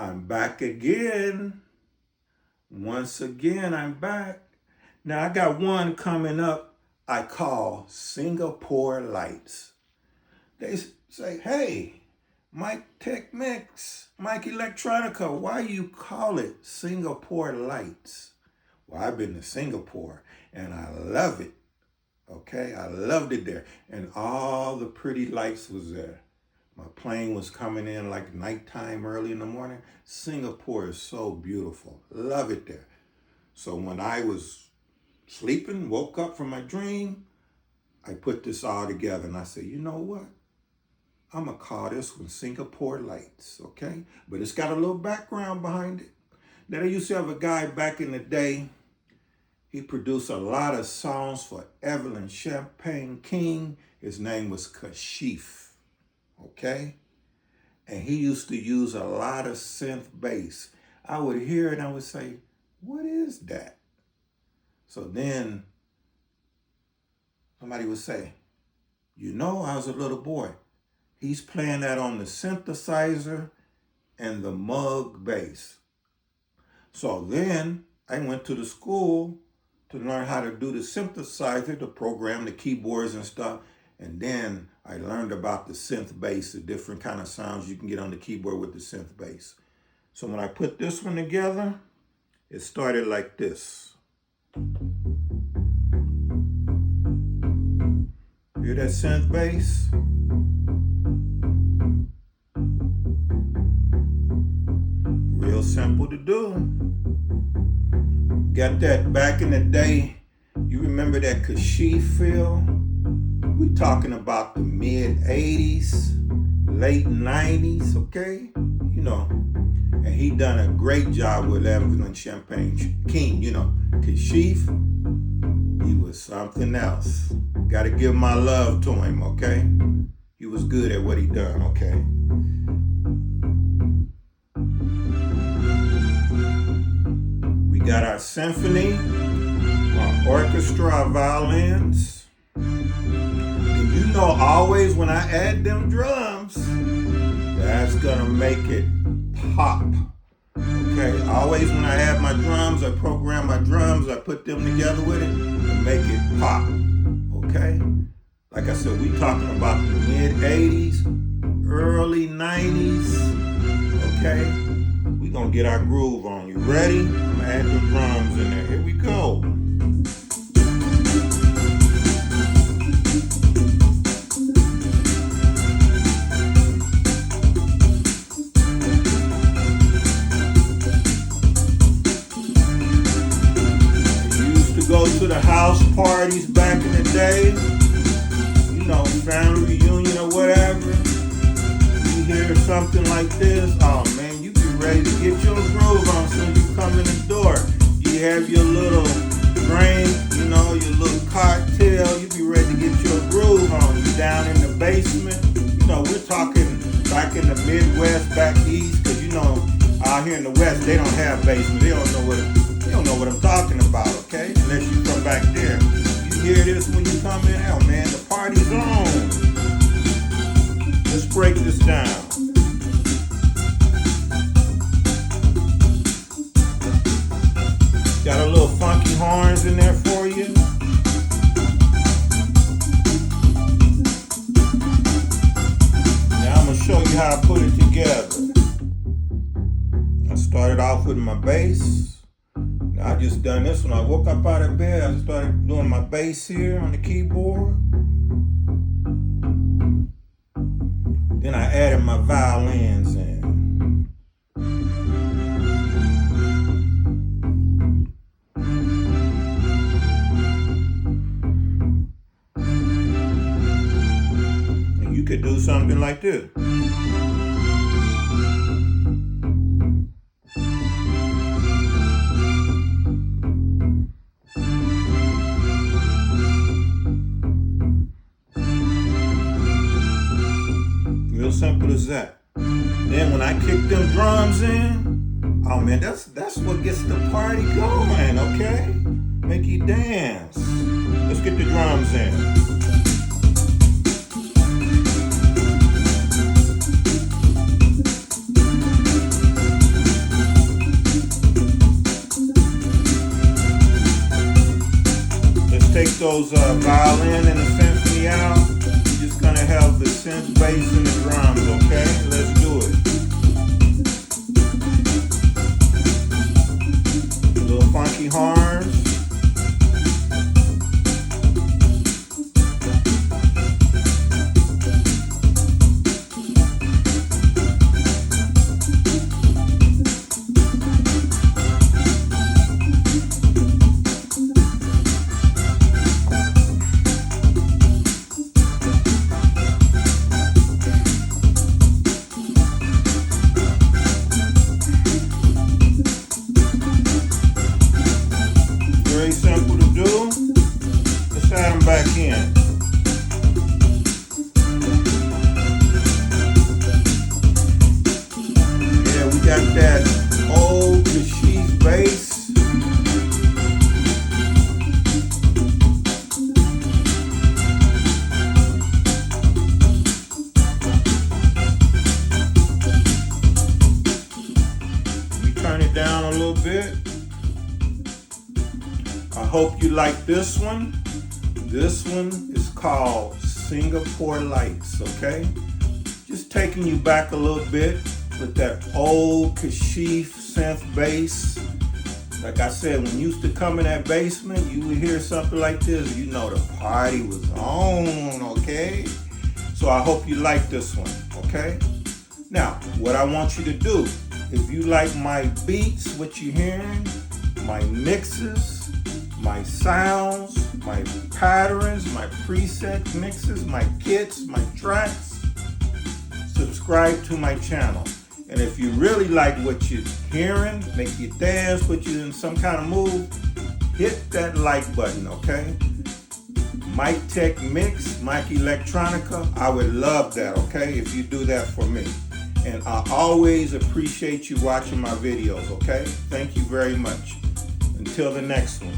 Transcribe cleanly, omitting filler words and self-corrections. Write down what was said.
I'm back again. Once again, I'm back. Now, I got one coming up I call Singapore Lights. They say, hey, Mike Tech Mix, Mike Electronica, why you call it Singapore Lights? Well, I've been to Singapore and I love it. Okay, I loved it there. And all the pretty lights was there. My plane was coming in like nighttime early in the morning. Singapore is so beautiful. Love it there. So when I was sleeping, woke up from my dream, I put this all together and I said, you know what? I'm going to call this one Singapore Lights, okay? But it's got a little background behind it. Now, they used to have a guy back in the day. He produced a lot of songs for Evelyn Champagne King. His name was Kashif. Okay? And he used to use a lot of synth bass. I would hear it and I would say, what is that? So then somebody would say, you know, I was a little boy. He's playing that on the synthesizer and the mug bass. So then I went to the school to learn how to do the synthesizer, to program the keyboards and stuff. And then I learned about the synth bass, the different kind of sounds you can get on the keyboard with the synth bass. So when I put this one together, it started like this. Hear that synth bass? Real simple to do. Got that back in the day. You remember that Kashif feel? We talking about the mid 80s, late 90s, okay? You know, and he done a great job with Evelyn Champagne King, you know. Kashif, he was something else. Gotta give my love to him, okay? He was good at what he done, okay? We got our symphony, our orchestra, our violins. You know, always when I add them drums, that's gonna make it pop. Okay, always when I add my drums, I program my drums, I put them together with it and make it pop. Okay, like I said, we talking about the mid 80s, early 90s. Okay, we gonna get our groove on. You ready? I'm gonna add the drums in there. Here we go. Go to the house parties back in the day, you know, family reunion or whatever. You hear something like this, oh man, you be ready to get your groove on soon as you come in the door. You have your little drink, you know, your little cocktail, you be ready to get your groove on. You down in the basement, you know, we're talking back in the Midwest, back east, because you know, out here in the West, they don't have basements, they don't know what I'm talking about, okay? Unless you come back there. You hear this when you come in? Oh man, the party's on. Let's break this down. Got a little funky horns in there for you. Now I'm gonna show you how I put it together. I started off with my bass. I just done this when I woke up out of bed. I started doing my bass here on the keyboard. Then I added my violins in. And you could do something like this. Simple as that. Then when I kick them drums in, oh man, that's what gets the party going, okay? Make you dance. Let's get the drums in. those violin and the symphony out, we're just gonna have the synth bass and the drums, okay? Let's do it. Little funky horns. Very simple to do. Let's add them back in. Yeah, we got that old Kashif bass. We turn it down a little bit. I hope you like this one. This one is called Singapore Lights, okay? Just taking you back a little bit with that old Kashif synth bass. Like I said, when you used to come in that basement, you would hear something like this, you know the party was on, okay? So I hope you like this one, okay? Now, what I want you to do, if you like my beats, what you're hearing, my mixes, my sounds, my patterns, my preset mixes, my kits, my tracks, subscribe to my channel. And if you really like what you're hearing, make you dance, put you in some kind of mood, hit that like button, okay? Mike Tech Mix, Mike Electronica, I would love that, okay, if you do that for me. And I always appreciate you watching my videos, okay? Thank you very much. Until the next one.